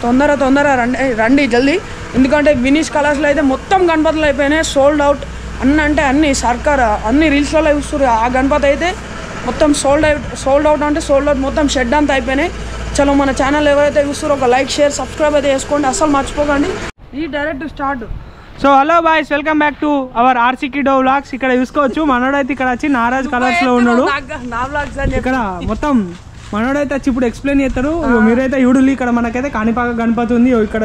తొందర రండి జల్దీ, ఎందుకంటే వినీష్ కలర్స్లో అయితే మొత్తం గణపతులు అయిపోయినాయి, సోల్డ్ అవుట్ అంటే అన్ని సర్కార్ అన్ని రీల్స్లలో చూస్తారు. ఆ గణపతి అయితే మొత్తం సోల్డ్ అవుట్ అంటే సోల్డ్ అవుట్, మొత్తం షెడ్ అంతా అయిపోయినాయి. చలో మన ఛానల్ ఎవరైతే చూస్తారో ఒక లైక్ షేర్ సబ్స్క్రైబ్ అయితే చేసుకోండి, అసలు మర్చిపోకండి. ఈ direct start. So hello boys, welcome back to our RC kiddo vlogs. ఇక్కడ చూసుకోవచ్చు మనోడైతే ఇక్కడ వచ్చి నారాజ్ కలర్స్ లో ఉన్నాడు. ఇక్కడ మొత్తం మనోడైతే వచ్చి ఇప్పుడు ఎక్స్ప్లెయిన్ చేస్తారు. మీరైతే చూడులి, ఇక్కడ మనకైతే కాణిపాక గణపతి ఉంది. ఇక్కడ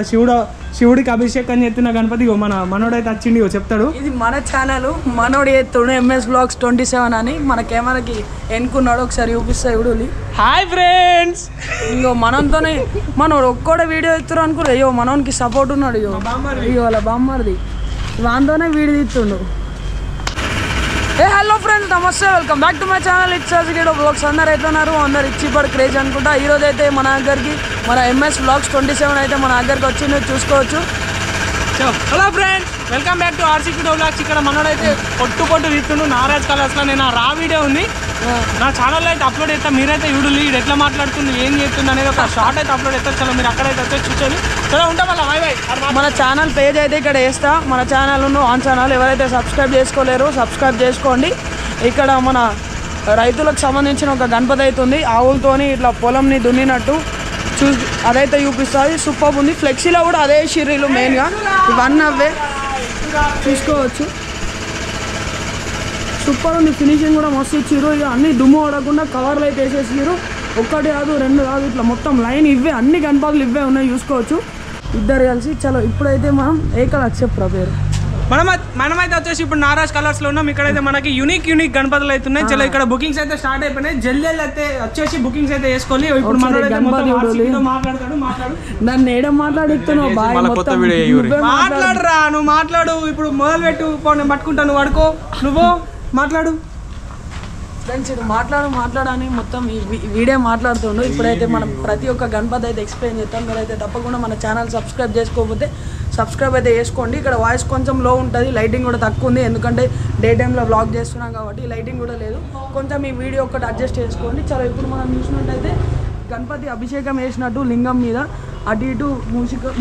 శివుడికి అభిషేకం చేస్తున్న గణపతి మనోడైతే వచ్చింది చెప్తాడు. ఇది మన ఛానల్, మనోడు చేస్తుండే MS Vlogs 27 అని మన కెమెరాకి ఎన్నుకున్నాడు. ఒకసారి చూపిస్తా చూడులి. హాయ్ ఫ్రెండ్స్, ఇంకో మనతోనే మనోడు ఒక్కడే వీడియో ఎత్తురు అనుకో. అయ్యో మనోనికి సపోర్ట్ ఉన్నాడు. అయ్యో వాళ్ళ బామ్మర్ది వాంతోనే వీడియో తీస్తుండు. హలో ఫ్రెండ్స్, నమస్తే, welcome back to my channel. It's RC kiddo vlogs. అందరు ఎట్లున్నారు? అందరు ఇచ్చిపడి క్రేజ్ అనుకుంటా. ఈరోజు అయితే మన దగ్గరికి మన MS Vlogs 27 అయితే మన దగ్గరికి వచ్చి మీరు చూసుకోవచ్చు. Hello friends, welcome back to RC kiddo vlogs. ఇక్కడ మనోడైతే పొట్టు తీస్తుండు నారాజ్ కలర్స్ లో. నేను రా వీడియో ఉంది నా ఛానల్లో అయితే అప్లోడ్ చేస్తాను. మీరైతే చూడులి ఇది ఎట్లా మాట్లాడుతుంది, ఏం చేస్తుంది అనేది ఒక షార్ట్ అయితే అప్లోడ్ చేస్తారు. చలో మీరు అక్కడైతే వచ్చి చూసాను. చలో ఉంటాం వల్ల బై. మన ఛానల్ పేజ్ అయితే ఇక్కడ వేస్తా. మన ఛానల్ ఆన్ ఛానల్ ఎవరైతే సబ్స్క్రైబ్ చేసుకోలేరో సబ్స్క్రైబ్ చేసుకోండి. ఇక్కడ మన రైతులకు సంబంధించిన ఒక గణపతి అవుతుంది, ఆవులతోని ఇట్లా పొలంని దున్నినట్టు అదైతే చూపిస్తుంది. సూపర్ ఉంది. ఫ్లెక్సీలో కూడా అదే షిర్రీలు మెయిన్గా ఇవన్నీ అవే చూసుకోవచ్చు. సూపర్ ఉంది. ఫినిషింగ్ కూడా మస్తు ఇచ్చిర్రు. ఇక అన్ని దుమ్ము పడకుండా కవర్లు అయితే వేసేసిర్రు. ఒక్కటి కాదు రెండు కాదు, ఇట్లా మొత్తం లైన్ ఇవే, అన్ని గణపతులు ఇవే ఉన్నాయి చూసుకోవచ్చు. ఇద్దరు కలిసి చలో ఇప్పుడైతే మనం ఏ కలర్ చెప్పరా పేరు మనమైతే వచ్చేసి ఇప్పుడు నారాజ్ కలర్స్ లో ఉన్నాం. ఇక్కడైతే మనకి యూనిక్ గణపతులు అయితే ఉన్నాయి. చలో ఇక్కడ బుకింగ్స్ అయితే స్టార్ట్ అయిపోయినాయి. జల్దీ అయితే వచ్చేసి బుకింగ్స్ అయితే వేసుకోవాలి. ఇప్పుడు మాట్లాడు నన్ను ఏడం మాట్లాడిస్తున్నావు, మాట్లాడరా నువ్వు మాట్లాడు. ఇప్పుడు మొదలు పెట్టు, నేను పట్టుకుంటాను, నువ్వు పడుకో, నువ్వు మాట్లాడు. ఫ్రెండ్స్ ఇది మాట్లాడని మొత్తం వీడియో మాట్లాడుతుండు. ఇప్పుడైతే మనం ప్రతి ఒక్క గణపతి అయితే ఎక్స్ప్లెయిన్ చేస్తాం. మీరైతే తప్పకుండా మన ఛానల్ సబ్స్క్రైబ్ చేసుకోకపోతే సబ్స్క్రైబ్ అయితే చేసుకోండి. ఇక్కడ వాయిస్ కొంచెం లో ఉంటుంది, లైటింగ్ కూడా తక్కువ ఉంది, ఎందుకంటే డే టైంలో వ్లాగ్ చేస్తున్నాం కాబట్టి లైటింగ్ కూడా లేదు. కొంచెం ఈ వీడియో ఒకటి అడ్జస్ట్ చేసుకోండి. చాలా ఇప్పుడు మనం చూసినట్టయితే గణపతి అభిషేకం వేసినట్టు లింగం మీద అటు ఇటు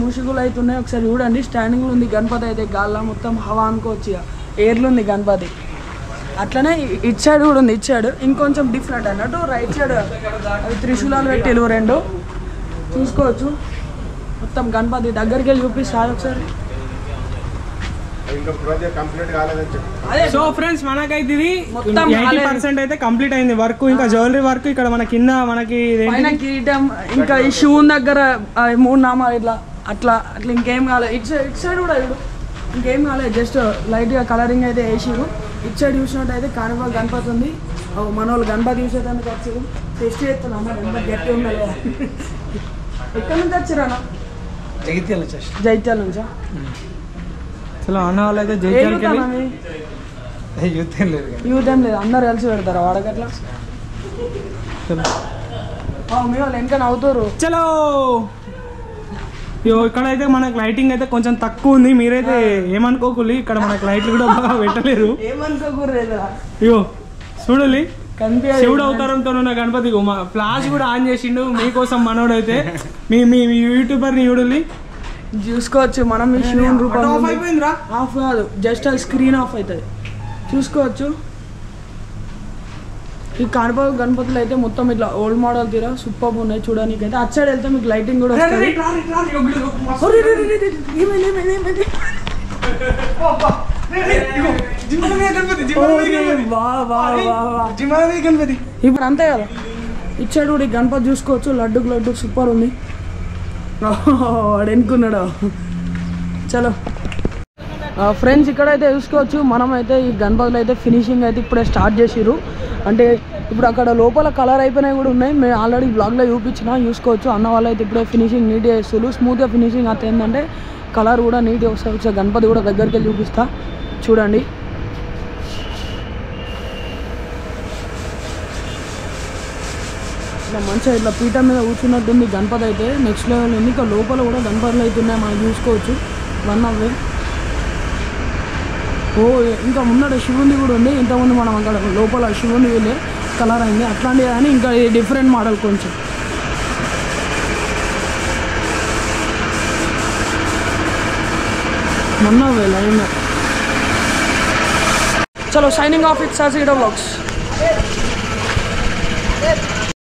మూషికులు అవుతున్నాయి. ఒకసారి చూడండి, స్టాండింగ్లో ఉంది గణపతి అయితే, గాల్లో మొత్తం హవా అనుకోవచ్చు, ఎయిర్లు ఉంది గణపతి. అట్లనే ఇటు సైడ్ కూడా ఉంది, ఇటు సైడ్ ఇంకొంచెం డిఫరెంట్ అన్నట్టు. రైట్ సైడ్ అవి త్రిశూలాలు పెట్టిలు రెండు చూసుకోవచ్చు. మొత్తం గణపతి దగ్గరికి వెళ్ళి చూపిస్తారు ఒకసారి. సో ఫ్రెండ్స్ మనకైతే ఇది 80% అయితే కంప్లీట్ అయింది వర్క్. ఇంకా జ్యువెలరీ వర్క్ ఇక్కడ మన కింద మనకి కిరీటం, ఇంకా ఈ షూన్ దగ్గర 3 నామాలు ఇట్లా అట్లా ఇంకేం కాలేదు. ఇటు సైడ్ కూడా ఇంకేం కాలేదు, జస్ట్ లైట్గా కలరింగ్ అయితే వేసిరు. ఇటు సైడ్ చూసినట్టయితే కాణిపాక గణపతి ఉంది. మన వాళ్ళు గణపతి చూసేదానికి వచ్చారు. టెస్ట్ చేస్తున్నాం గణపతి గట్టి ఉండాలి. ఎక్కడి నుంచి వచ్చారా? జైత్యాల నుంచా? చలో అన్న వాళ్ళు అయితే యూత్ ఏం లేదు, అందరు కలిసి పెడతారా వాడకట్లా? మీ వాళ్ళు ఇంకా నవ్వుతారు. చలో ఇక్కడైతే మనకు లైటింగ్ అయితే కొంచెం తక్కువ ఉంది, మీరైతే ఏమనుకోకూలి. ఇక్కడ మనకు లైట్లు కూడా బాగా పెట్టలేరు. అయ్యో చూడాలి, శివుడు అవతారంతో ఉన్న గణపతి ఫ్లాష్ కూడా ఆన్ చేసిండు మీకోసం మనోడైతే. మీ యూట్యూబర్ ని చూడాలి చూసుకోవచ్చు. మనం మీ శివుని రూపం అయిపోయిందిరా, ఆఫ్ కాదు, జస్ట్ అది స్క్రీన్ ఆఫ్ అవుతుంది చూసుకోవచ్చు. ఈ కాణిపాక గణపతులు అయితే మొత్తం ఇట్లా ఓల్డ్ మోడల్ తీరా సూపర్ ఉన్నాయి చూడడానికి అయితే. అటు సైడ్ వెళ్తే మీకు లైటింగ్ కూడా వస్తుంది. ఇప్పుడు అంతే కదా. ఇటు సైడ్ కూడా ఈ గణపతి చూసుకోవచ్చు. లడ్డు సూపర్ ఉంది. వాడు ఎన్నుకున్నాడు. చలో ఫ్రెండ్స్ ఇక్కడైతే చూసుకోవచ్చు. మనమైతే ఈ గణపతులు అయితే ఫినిషింగ్ అయితే ఇప్పుడే స్టార్ట్ చేసిర్రు. అంటే ఇప్పుడు అక్కడ లోపల కలర్ అయిపోయినాయి కూడా ఉన్నాయి. మేము ఆల్రెడీ బ్లాగ్లో చూసుకోవచ్చు. అన్న వాళ్ళు అయితే ఇప్పుడే ఫినిషింగ్ నీట్గా చేస్తారు. స్మూత్గా ఫినిషింగ్ అయితే ఏంటంటే కలర్ కూడా నీట్గా వస్తుంది. ఒకసారి గణపతి కూడా దగ్గరికి వెళ్ళి చూపిస్తా చూడండి. ఇట్లా మంచిగా ఇట్లా పీఠ మీద కూర్చున్నట్టుంది గణపతి అయితే నెక్స్ట్ లెవెల్ ఉంది. ఇంకా లోపల కూడా గణపతులు అయితే ఉన్నాయి, మనం చూసుకోవచ్చు. వన్ అవే ఇంకా ముందర శివుని కూడా ఉంది. ఇంతకుముందు మనం అక్కడ లోపల శివుని వెళ్ళే కలర్ అయింది అట్లాంటిది, కానీ ఇంకా డిఫరెంట్ మోడల్ కొంచెం. మొన్న లైన్. చలో సైనింగ్ ఆఫ్, ఇట్స్ ఆర్సీకే వ్లాగ్స్.